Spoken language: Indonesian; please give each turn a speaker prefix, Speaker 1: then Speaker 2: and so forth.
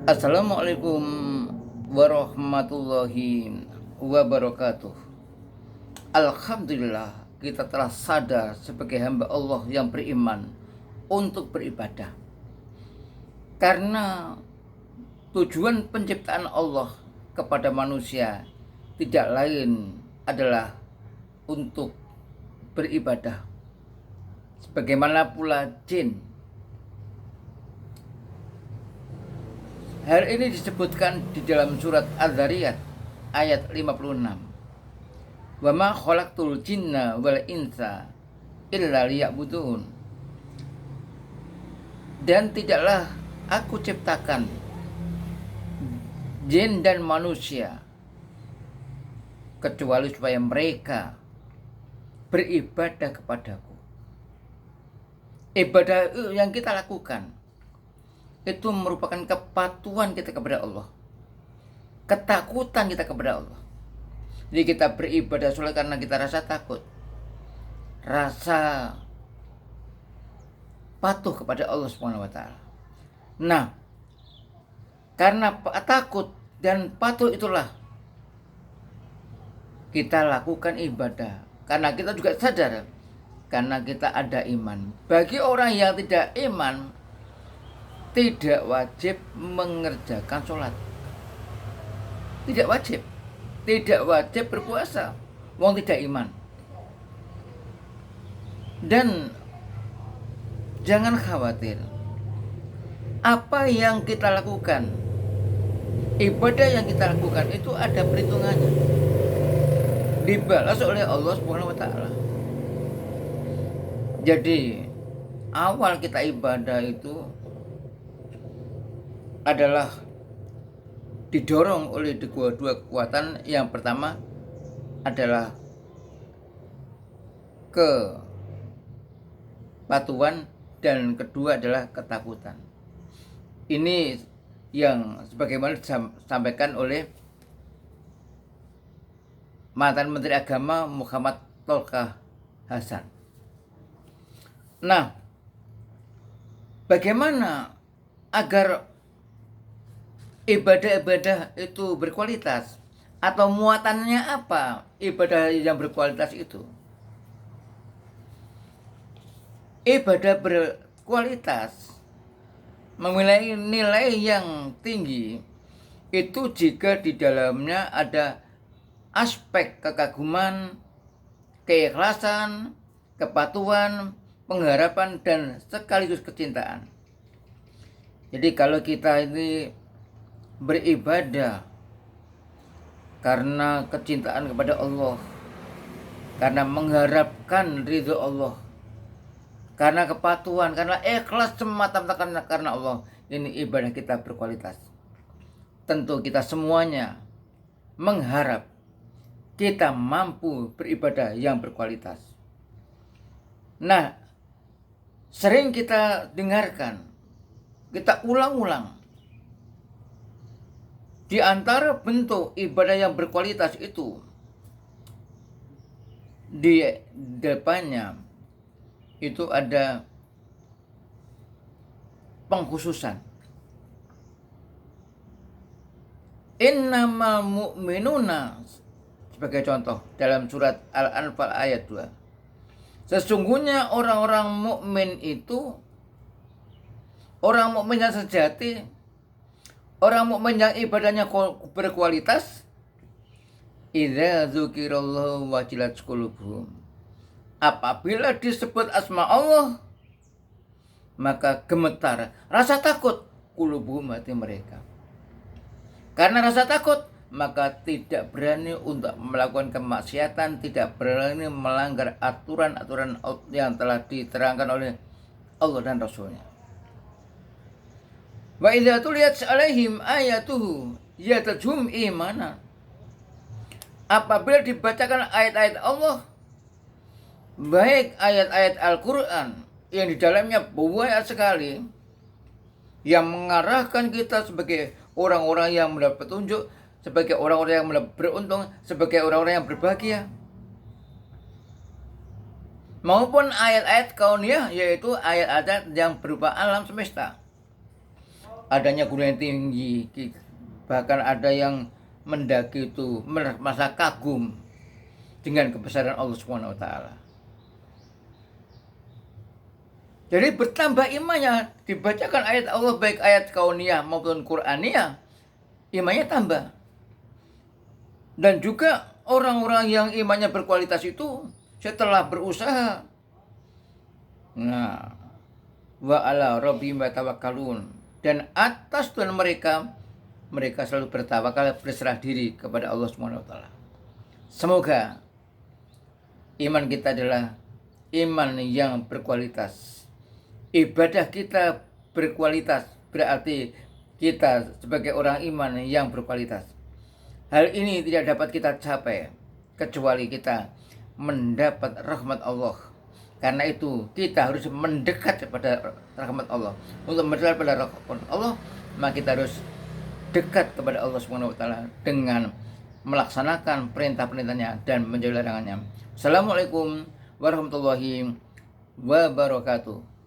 Speaker 1: Assalamualaikum warahmatullahi wabarakatuh. Alhamdulillah kita telah sadar sebagai hamba Allah yang beriman untuk beribadah. Karena tujuan penciptaan Allah kepada manusia tidak lain adalah untuk beribadah. Sebagaimana pula jin. Hal ini disebutkan di dalam surat Al-Dzariyat ayat 56. Wa ma khalaqtul jinna wal insa illa liya'budun. Dan tidaklah aku ciptakan jin dan manusia kecuali supaya mereka beribadah kepadaku. Ibadah yang kita lakukan itu merupakan kepatuhan kita kepada Allah, ketakutan kita kepada Allah. Jadi kita beribadah soleh karena kita rasa takut, rasa patuh kepada Allah Subhanahu wa taala. Nah, karena takut dan patuh itulah kita lakukan ibadah, karena kita juga sadar karena kita ada iman. Bagi orang yang tidak iman, tidak wajib mengerjakan sholat, tidak wajib berpuasa, wong tidak iman. Dan jangan khawatir, apa yang kita lakukan, ibadah yang kita lakukan itu ada perhitungannya, dibalas oleh Allah Subhanahu wa taala. Jadi awal kita ibadah itu adalah didorong oleh dua kekuatan. Yang pertama adalah kepatuhan dan kedua adalah ketakutan. Ini yang sebagaimana disampaikan oleh mantan Menteri Agama Muhammad Tolkah Hasan. Nah, bagaimana agar ibadah-ibadah itu berkualitas, atau muatannya apa ibadah yang berkualitas itu? Ibadah berkualitas memiliki nilai yang tinggi itu jika di dalamnya ada aspek kekaguman, keikhlasan, kepatuhan, pengharapan, dan sekaligus kecintaan. Jadi kalau kita ini beribadah karena kecintaan kepada Allah, karena mengharapkan ridho Allah, karena kepatuhan, karena ikhlas semata-mata karena Allah, ini ibadah kita berkualitas. Tentu kita semuanya mengharap kita mampu beribadah yang berkualitas. Nah, sering kita dengarkan, kita ulang-ulang, di antara bentuk ibadah yang berkualitas itu, di depannya itu ada pengkhususan. Innamal mu'minuna, sebagai contoh dalam surat Al-Anfal ayat 2. Sesungguhnya orang-orang mukmin itu, orang mukmin yang sejati, orang mukmin yang ibadahnya berkualitas, idza dzukirallahu wajilat qulubuhum. Apabila disebut asma Allah, maka gemetar rasa takut qulubuhum, hati mereka. Karena rasa takut, maka tidak berani untuk melakukan kemaksiatan, tidak berani melanggar aturan-aturan yang telah diterangkan oleh Allah dan Rasulnya. Wa idza tuliyat alaihim ayatuhu yatadhum imanan. Apabila dibacakan ayat-ayat Allah, baik ayat-ayat Al-Quran yang di dalamnya banyak sekali yang mengarahkan kita sebagai orang-orang yang mendapat petunjuk, sebagai orang-orang yang beruntung, sebagai orang-orang yang berbahagia, maupun ayat-ayat kauniyah, yaitu ayat-ayat yang berupa alam semesta. adanya gunung yang tinggi, bahkan ada yang mendaki itu merasa kagum dengan kebesaran Allah Subhanahu wa taala. Jadi bertambah imannya, dibacakan ayat Allah baik ayat kauniyah maupun Qur'aniyah, imannya tambah. Dan juga orang-orang yang imannya berkualitas itu setelah berusaha, nah, wa ala rabbihim yatawakkalun, dan atas Tuhan mereka selalu bertawakal, berserah diri kepada Allah Subhanahu wa taala. Semoga iman kita adalah iman yang berkualitas. Ibadah kita berkualitas, berarti kita sebagai orang iman yang berkualitas. Hal ini tidak dapat kita capai kecuali kita mendapat rahmat Allah. Karena itu kita harus mendekat kepada rahmat Allah. Untuk mendekat kepada rahmat Allah, maka kita harus dekat kepada Allah Subhanahu wa taala dengan melaksanakan perintah-perintahnya dan menjauhi larangannya. Assalamualaikum warahmatullahi wabarakatuh.